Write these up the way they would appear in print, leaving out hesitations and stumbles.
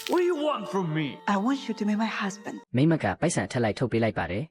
What do you want from me? I want you to be my husband. မိမကပိုက်ဆံထက်လိုက်ထုတ်ပေးလိုက်ပါတယ်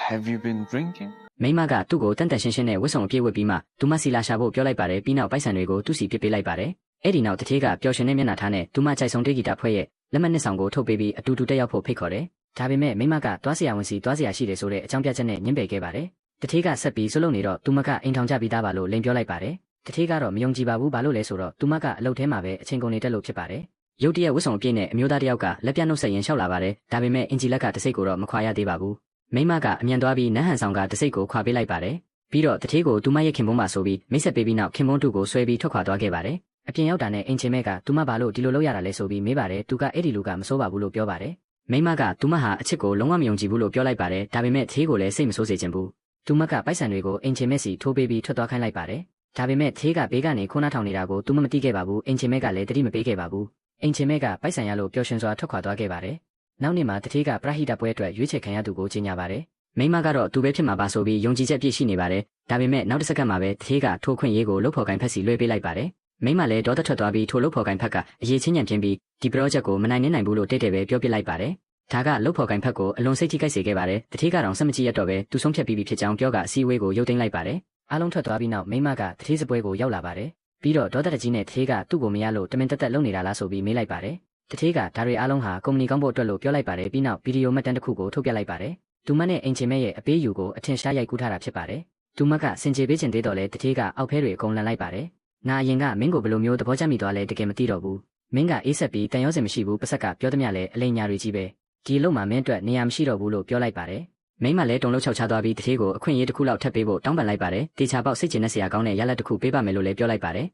Have you been drinking? မိမကသူ့ကိုတန်တန်ရှင်းရှင်းနဲ့ဝတ်ဆောင်အပြည့်ဝတ်ပြီးမှသူမစီလာရှာဖို့ပြောလိုက်ပါတယ်ပြီးနောက်ပိုက်ဆံတွေကိုသူ့စီပစ်ပေးလိုက်ပါတယ်အဲ့ဒီနောက်တထေးကပျော်ရွှင်တဲ့မျက်နှာထားနဲ့သူမကြိုက်ဆုံးတေးဂီတဖွဲ့ရဲ့လက်မှတ်နှစ်ဆောင်ကိုထုတ်ပေးပြီးအတူတူတက်ရောက်ဖို့ဖိတ်ခေါ်တယ်ဒါပေမဲ့မိမကသွားစရာဝန်စီသွားစရာရှိတယ်ဆိုတဲ့အကြောင်းပြချက်နဲ့ညှင်းပယ်ခဲ့ပါတယ်တထေးကဆက်ပြီးဆွလုပ်နေတော့သူမကအိမ်ထောင်ကြပြီးသားပါလို့လိန်ပြောလိုက်ပါတယ်တထေးကတော့မယုံကြည်ပါဘူးဘာလို့လဲဆိုတော့သူမကအလုပ်ထဲမှာပဲအချိန်ကုန်နေတက်လို့ဖြစ်ပါတယ်ရုတ်တရက်ဝတ်ဆောင်အပြည့်နဲ့အမျိုးသားတစ်ယောက်ကလက်ပြနှုတ်ဆက်ရင်လျှောက်လာပါတယ်ဒါပေမဲ့အင်ဂျီလက်ကတစိတ်ကိုတော့မခွာရသေးပါဘူးမိမကအမြန်သွားပြီးနန်းဟန်ဆောင်ကတစိတ်ကိုခွာပေးလိုက်ပါတယ်ပြီးတော့တထေးကိုသူမရဲ့ခင်ပွန်းမဆိုပြီးမိတ်ဆက်ပေးပြီးနောက်ခင်ပွန်းတူကိုဆွဲပြီးထွက်ခွာသွားခဲ့ပါတယ်အပြင်ရောက်တာနဲ့အင်ချင်မဲကသူမဘာလို့ဒီလိုလုပ်ရတာလဲဆိုပြီးမေးပါတယ်သူကအဲ့ဒီလူကမစိုးပါဘူးလို့ပြောပါတယ်မိမကသူမဟာအချစ်ကိုလုံးဝမယုံကြည်ဘူးလို့ပြောလိုက်ပါတယ်ဒါပေမဲ့ထေးကိုလည်းစိတ်မဆိုးစေချင်ဘူးသူမကပိုက်ဆံတွေကိုအင်ချင်မဲစီထိုးပေးပြီးထွက်သွားခိုင်းလိုက်ပါတယ်ဒါပေမဲ့ထေးကဘေးကနေခိုးနှားထောင်နေတာကိုသူမသိခဲ့ပါဘူးအင်ချင်မဲကလည်းတတိမပေးခဲ့ပါဘူးအင်ချင်မဲကပိုက်ဆံရလို့ပျော်ရွှင်စွာထွက်ခွာသွားခဲ့ပါတယ်နောက်နေ့မှာတထေးကပရဟိတပွဲအတွက်ရွေးချယ်ခံရသူကိုကြေညာပါတယ်မိမကတော့သူပဲဖြစ်မှာပါဆိုပြီးယုံကြည်ချက်ပြည့်ရှိနေပါတယ်ဒါပေမဲ့နောက်တစ်စက္ကန့်မှာပဲတထေးကထိုးခွင့်ရေးကိုလှုပ်ဖော်ကိုင်ဖက်စီလွှဲပေးလိုက်ပါတယ်မိမလည်းဒေါသထွက်သွားပြီးထိုလှုပ်ဖော်ကိုင်ဖက်ကအရေးချင်းညံပြင်းပြီးဒီ project ကိုမနိုင်နိုင်ဘူးလို့တိတ်တယ်ပဲပြောပြလိုက်ပါတယ်ဒါကလှုပ်ဖော်ကိုင်ဖက်ကိုအလွန်စိတ်ထိခိုက်စေခဲ့ပါတယ်တထေးကတော့စမကြည့်ရတော့ပဲသူဆုံးဖြတ်ပြီးဖြစ်ကြောင်းပြောကအစည်းအဝေးကိုရုပ်သိမ်းလိုက်ပါတယ်အားလုံးထွက်သွားပြီးနောက်မိမကတထေးစပွဲကိုရောက်လာပါတယ်ပြီးတော့ဒေါသတကြီးနဲ့တထေးကသူ့ကိုမရလို့တမင်တက်တက်လုပ်နေတာလားဆိုပြီးမေးလိုက်ပါတယ်တထေးကဒါတွေအားလုံးဟာကုမ္ပဏီကောင်းဖို့အတွက်လို့ပြောလိုက်ပါတယ်ပြီးနောက်ဗီဒီယိုမှတ်တမ်းတစ်ခုကိုထုတ်ပြလိုက်ပါတယ်သူမနဲ့အင်ချင်မဲရဲ့အပေးယူကိုအထင်ရှားရိုက်ကူးထားတာဖြစ်ပါတယ်သူမကစင်ကြေပေးချင်သေးတော့လဲတထေးကအောက်ဖဲတွေအကုန်လန်လိုက်ပါတယ်ငါအရင်ကမင်းကိုဘယ်လိုမျိုးသဘောကျမိသွားလဲတကယ်မသိတော့ဘူးမင်းကအေးဆက်ပြီးတန်ရောစင်မရှိဘူးပစက်ကပြောသမျှလဲအလိမ်ညာတွေကြီးပဲဒီအလုပ်မှာမင်းအတွက်နေရာမရှိတော့ဘူးလို့ပြောလိုက်ပါတယ်မိမလည်းတုံလုံးချောက်ချသွားပြီးတထေးကိုအခွင့်အရေးတစ်ခုလောက်ထပ်ပေးဖို့တောင်းပန်လိုက်ပါတယ်တေချာပေါက်စိတ်ကျဉ်နဲ့ဆရာကောင်းတဲ့ရလဒ်တစ်ခုပေးပါမယ်လို့လည်းပြောလိုက်ပါတယ်